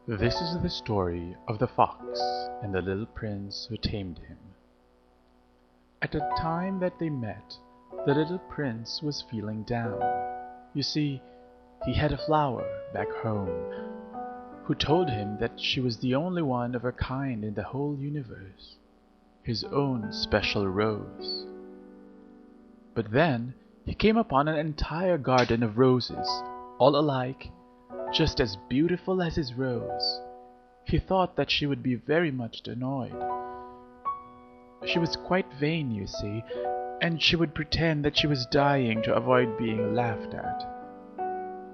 This is the story of the fox and the little prince who tamed him. At the time that they met, the little prince was feeling down. You see, he had a flower back home who told him that she was the only one of her kind in the whole universe, his own special rose. But then he came upon an entire garden of roses, all alike, just as beautiful as his rose. He thought that she would be very much annoyed. She was quite vain, you see, and she would pretend that she was dying to avoid being laughed at.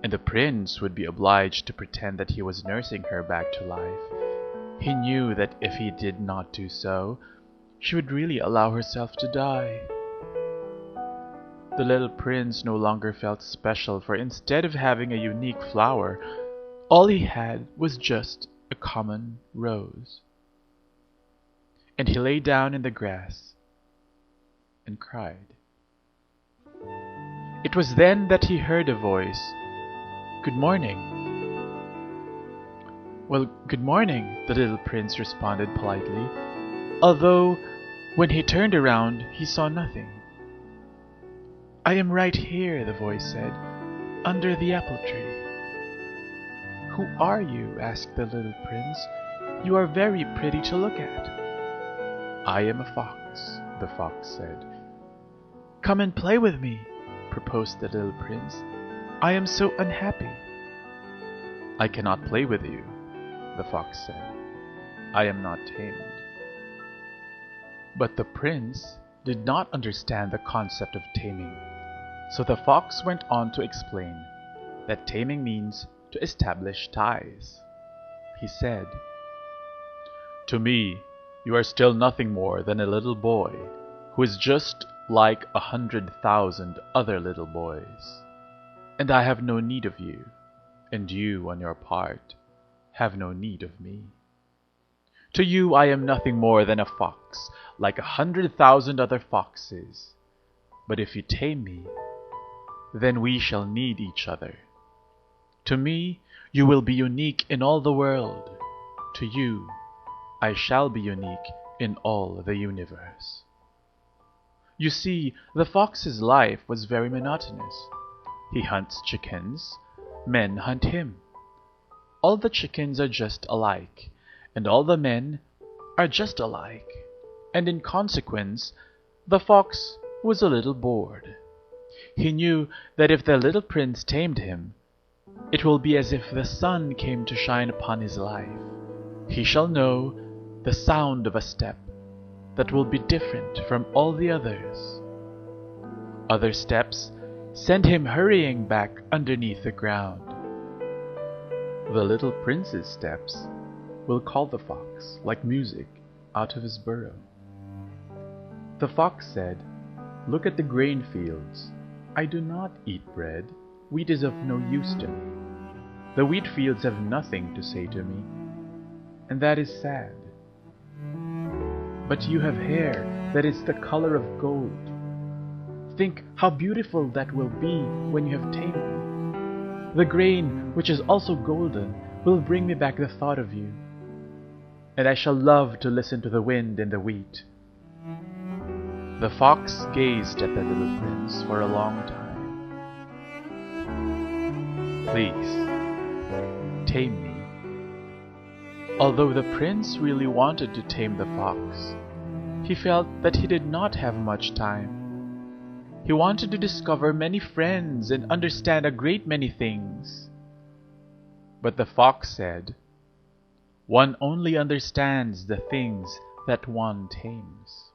And the prince would be obliged to pretend that he was nursing her back to life. He knew that if he did not do so, she would really allow herself to die. The little prince no longer felt special, for instead of having a unique flower, all he had was just a common rose. And he lay down in the grass and cried. It was then that he heard a voice. "Good morning." "Well, good morning," the little prince responded politely, although when he turned around he saw nothing. "I am right here," the voice said, "under the apple tree." "Who are you?" asked the little prince. "You are very pretty to look at." "I am a fox," the fox said. "Come and play with me," proposed the little prince. "I am so unhappy." "I cannot play with you," the fox said. "I am not tamed." But the prince did not understand the concept of taming. So the fox went on to explain that taming means to establish ties. He said, "To me, you are still nothing more than a little boy who is just like 100,000 other little boys. And I have no need of you, and you, on your part, have no need of me. To you I am nothing more than a fox, like 100,000 other foxes. But if you tame me, then we shall need each other. To me, you will be unique in all the world. To you, I shall be unique in all the universe." You see, the fox's life was very monotonous. He hunts chickens, men hunt him. All the chickens are just alike, and all the men are just alike. And in consequence, the fox was a little bored. He knew that if the little prince tamed him, it will be as if the sun came to shine upon his life. He shall know the sound of a step that will be different from all the others. Other steps send him hurrying back underneath the ground. The little prince's steps will call the fox like music out of his burrow. The fox said, "Look at the grain fields. I do not eat bread. Wheat is of no use to me. The wheat fields have nothing to say to me, and that is sad. But you have hair that is the color of gold. Think how beautiful that will be when you have tamed me. The grain, which is also golden, will bring me back the thought of you, and I shall love to listen to the wind in the wheat." The fox gazed at the little prince for a long time. "Please, tame me." Although the prince really wanted to tame the fox, he felt that he did not have much time. He wanted to discover many friends and understand a great many things. But the fox said, "One only understands the things that one tames."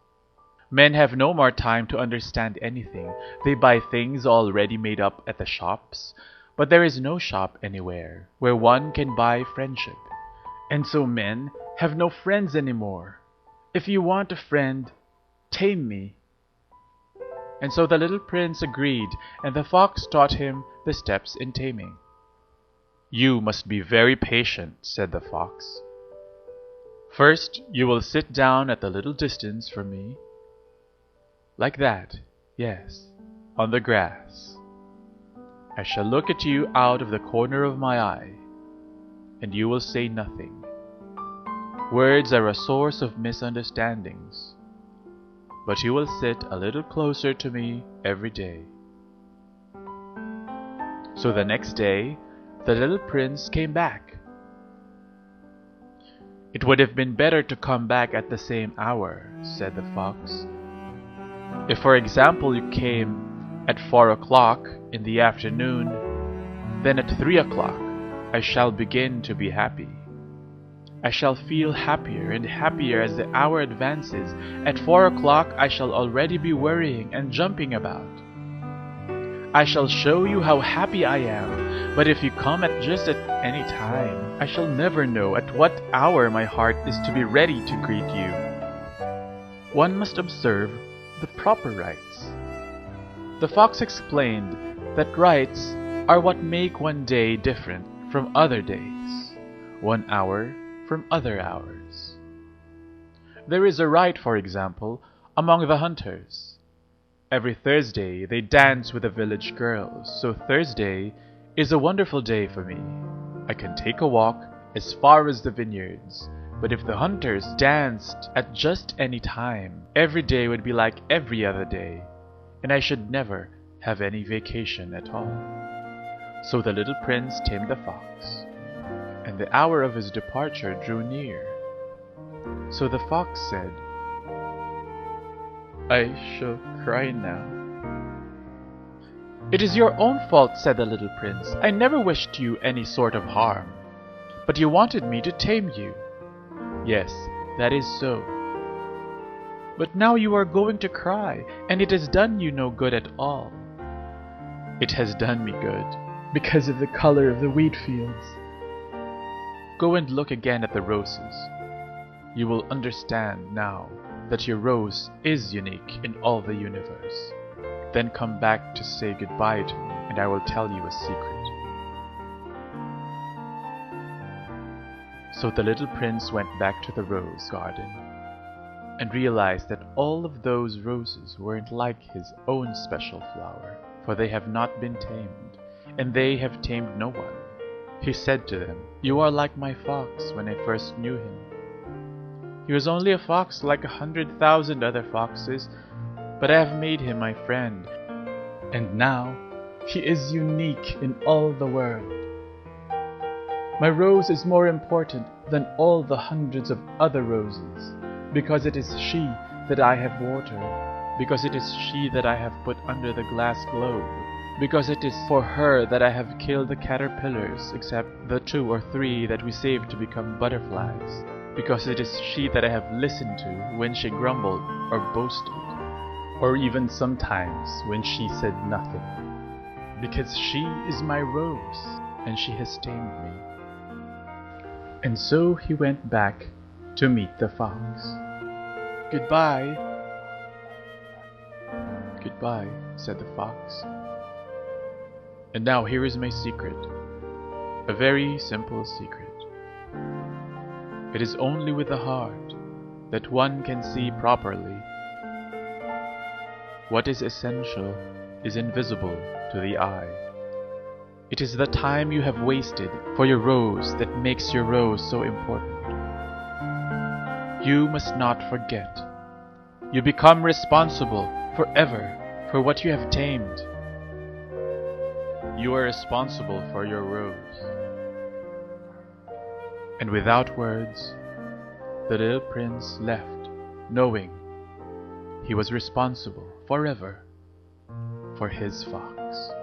Men have no more time to understand anything. They buy things already made up at the shops, but there is no shop anywhere where one can buy friendship. And so men have no friends anymore. If you want a friend, tame me. And so the little prince agreed, and the fox taught him the steps in taming. "You must be very patient," said the fox. "First, you will sit down at a little distance from me. Like that, yes, on the grass. I shall look at you out of the corner of my eye. and you will say nothing. Words are a source of misunderstandings, but you will sit a little closer to me every day." So the next day, the little prince came back. "It would have been better to come back at the same hour," said the fox. "If, for example, you came at 4 o'clock in the afternoon, then at 3 o'clock I shall begin to be happy. I shall feel happier and happier as the hour advances. At 4 o'clock I shall already be worrying and jumping about. I shall show you how happy I am, but if you come at just at any time, I shall never know at what hour my heart is to be ready to greet you. One must observe the proper rites." The fox explained that rites are what make one day different from other days, 1 hour from other hours. There is a rite, for example, among the hunters. Every Thursday they dance with the village girls, so Thursday is a wonderful day for me. I can take a walk as far as the vineyards, but if the hunters danced at just any time, every day would be like every other day, and I should never have any vacation at all. So the little prince tamed the fox, and the hour of his departure drew near. So the fox said, "I shall cry now." "It is your own fault," said the little prince. "I never wished you any sort of harm, but you wanted me to tame you." "Yes, that is so." "But now you are going to cry, and it has done you no good at all." "It has done me good, because of the color of the wheat fields. Go and look again at the roses. You will understand now that your rose is unique in all the universe. Then come back to say goodbye to me, and I will tell you a secret." So the little prince went back to the rose garden and realized that all of those roses weren't like his own special flower, for they have not been tamed, and they have tamed no one. He said to them, "You are like my fox when I first knew him. He was only a fox like 100,000 other foxes, but I have made him my friend, and now he is unique in all the world. My rose is more important than all the hundreds of other roses, because it is she that I have watered, because it is she that I have put under the glass globe, because it is for her that I have killed the caterpillars, except the 2 or 3 that we saved to become butterflies, because it is she that I have listened to when she grumbled or boasted, or even sometimes when she said nothing, because she is my rose, and she has tamed me." And so he went back to meet the fox. "Goodbye." "Goodbye," said the fox. "And now here is my secret, a very simple secret. It is only with the heart that one can see properly. What is essential is invisible to the eye. It is the time you have wasted for your rose that makes your rose so important. You must not forget. You become responsible forever for what you have tamed. You are responsible for your rose." And without words, the little prince left, knowing he was responsible forever for his fox.